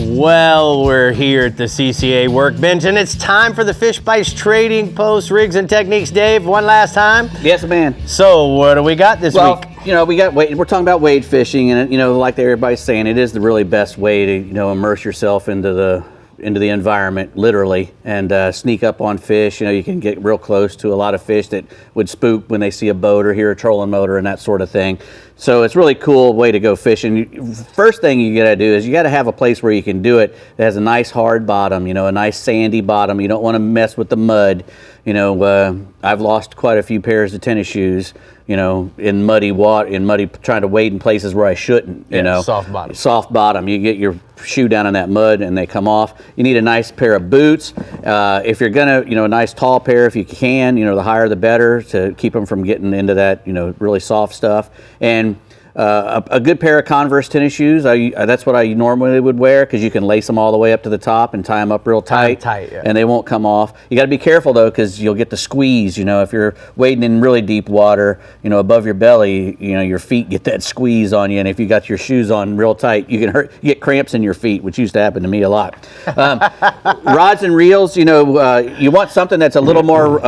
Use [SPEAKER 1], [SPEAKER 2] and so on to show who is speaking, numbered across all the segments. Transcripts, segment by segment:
[SPEAKER 1] Well, we're here at the CCA workbench, and it's time for the Fish Bites Trading Post Rigs and Techniques. Dave, one last time.
[SPEAKER 2] Yes, man.
[SPEAKER 1] So, what do we got this week?
[SPEAKER 2] You know, we're talking about wade fishing, and you know, like everybody's saying, it is the really best way to immerse yourself into the environment, literally, and sneak up on fish. You know, you can get real close to a lot of fish that would spook when they see a boat or hear a trolling motor and that sort of thing. So it's a really cool way to go fishing. First thing you gotta do is you gotta have a place where you can do it that has a nice hard bottom, a nice sandy bottom. You don't want to mess with the mud. I've lost quite a few pairs of tennis shoes, in muddy water, trying to wade in places where I shouldn't,
[SPEAKER 1] Soft bottom.
[SPEAKER 2] Soft bottom. You get your shoe down in that mud and they come off. You need a nice pair of boots. If you're gonna, a nice tall pair if you can, the higher the better to keep them from getting into that, really soft stuff. And a good pair of Converse tennis shoes. That's what I normally would wear because you can lace them all the way up to the top and tie them up real tight,
[SPEAKER 1] yeah.
[SPEAKER 2] And they won't come off. You got to be careful though because you'll get the squeeze. If you're wading in really deep water, above your belly, your feet get that squeeze on you, and if you got your shoes on real tight, you get cramps in your feet, which used to happen to me a lot. Rods and reels, you want something that's a little more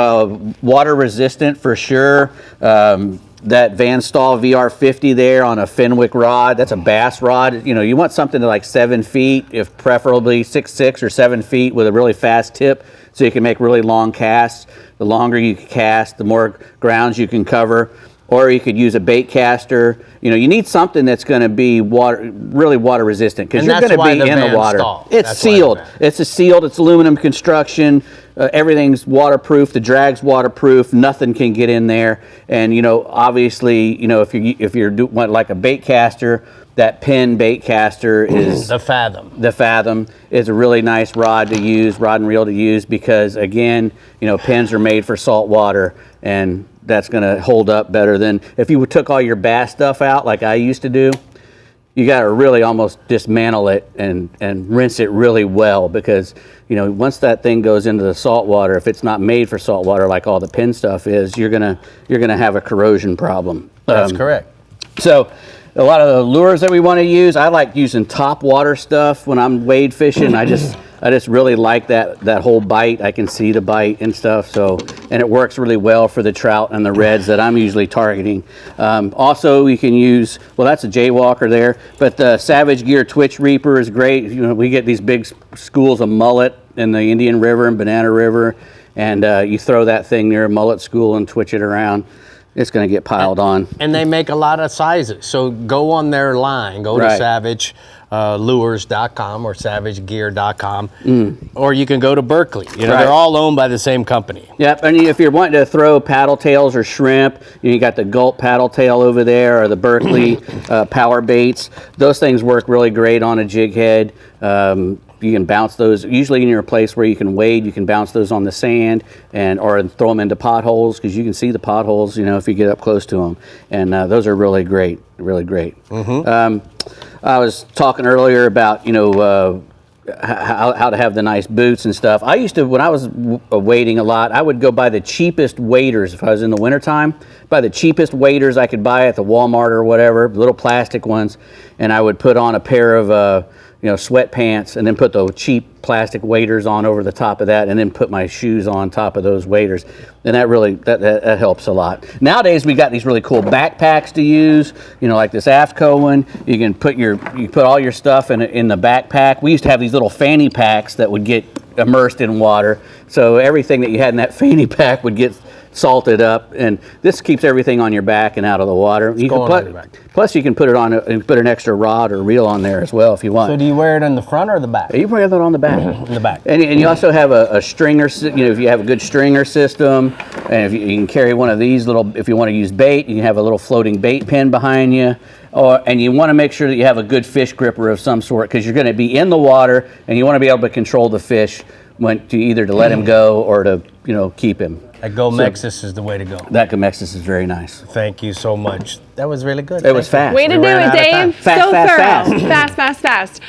[SPEAKER 2] water resistant for sure. That Van Staal VR50 there on a Fenwick rod, that's a bass rod. You want something to like 7 feet, if preferably 6'6" or 7 feet with a really fast tip so you can make really long casts. The longer you cast, the more grounds you can cover. Or you could use a bait caster. You need something that's going to be really water resistant because you're going to be in the water. It's sealed. It's sealed. It's aluminum construction. Everything's waterproof. The drag's waterproof. Nothing can get in there. And obviously, if you're doing like a bait caster, that Penn bait caster is
[SPEAKER 1] the Fathom.
[SPEAKER 2] The Fathom is a really nice rod and reel to use because again, Penns are made for salt water, and that's going to hold up better than if you took all your bass stuff out like I used to do. You got to really almost dismantle it and rinse it really well because once that thing goes into the salt water, if it's not made for salt water like all the Penn stuff is, you're gonna have a corrosion problem.
[SPEAKER 1] That's correct.
[SPEAKER 2] So a lot of the lures that we want to use, I like using top water stuff when I'm wade fishing. I just really like that whole bite. I can see the bite and stuff. And it works really well for the trout and the reds that I'm usually targeting. Also, you can use, that's a Jaywalker there, but the Savage Gear Twitch Reaper is great. We get these big schools of mullet in the Indian River and Banana River, and you throw that thing near a mullet school and twitch it around. It's going to get piled on.
[SPEAKER 1] And they make a lot of sizes. So go on their line. Go to SavageLures.com or SavageGear.com. Or you can go to Berkeley. They're all owned by the same company.
[SPEAKER 2] Yep. And if you're wanting to throw paddle tails or shrimp, you got the Gulp paddle tail over there or the Berkeley power baits. Those things work really great on a jig head. You can bounce those, usually in your place where you can wade, you can bounce those on the sand or throw them into potholes because you can see the potholes, if you get up close to them. And those are really great, really great. I was talking earlier about, how to have the nice boots and stuff. I used to, when I was wading a lot, I would go buy the cheapest waders if I was in the wintertime. Buy the cheapest waders I could buy at the Walmart or whatever, little plastic ones, and I would put on a pair of sweatpants and then put the cheap plastic waders on over the top of that and then put my shoes on top of those waders. And that really, that helps a lot. Nowadays we got these really cool backpacks to use, like this AFTCO one. You can put all your stuff in the backpack. We used to have these little fanny packs that would get immersed in water. So everything that you had in that fanny pack would get salted up, and this keeps everything on your back and out of the water. Plus you can put it on and put an extra rod or reel on there as well if you want.
[SPEAKER 1] So do you wear it in the front or the back?
[SPEAKER 2] You wear it on the back.
[SPEAKER 1] In the back.
[SPEAKER 2] And you also have a stringer, if you have a good stringer system, and if you can carry one of these little, if you want to use bait, you can have a little floating bait pin behind you. And you want to make sure that you have a good fish gripper of some sort because you're going to be in the water and you want to be able to control the fish to either to let him go or to keep him.
[SPEAKER 1] That Gomexis is the way to go.
[SPEAKER 2] That Gomexis is very nice.
[SPEAKER 1] Thank you so much. That was really good.
[SPEAKER 2] It was fast.
[SPEAKER 3] Way to do it, Dave.
[SPEAKER 2] Fast,
[SPEAKER 3] so
[SPEAKER 2] fast,
[SPEAKER 3] thorough.
[SPEAKER 2] fast.
[SPEAKER 3] Fast.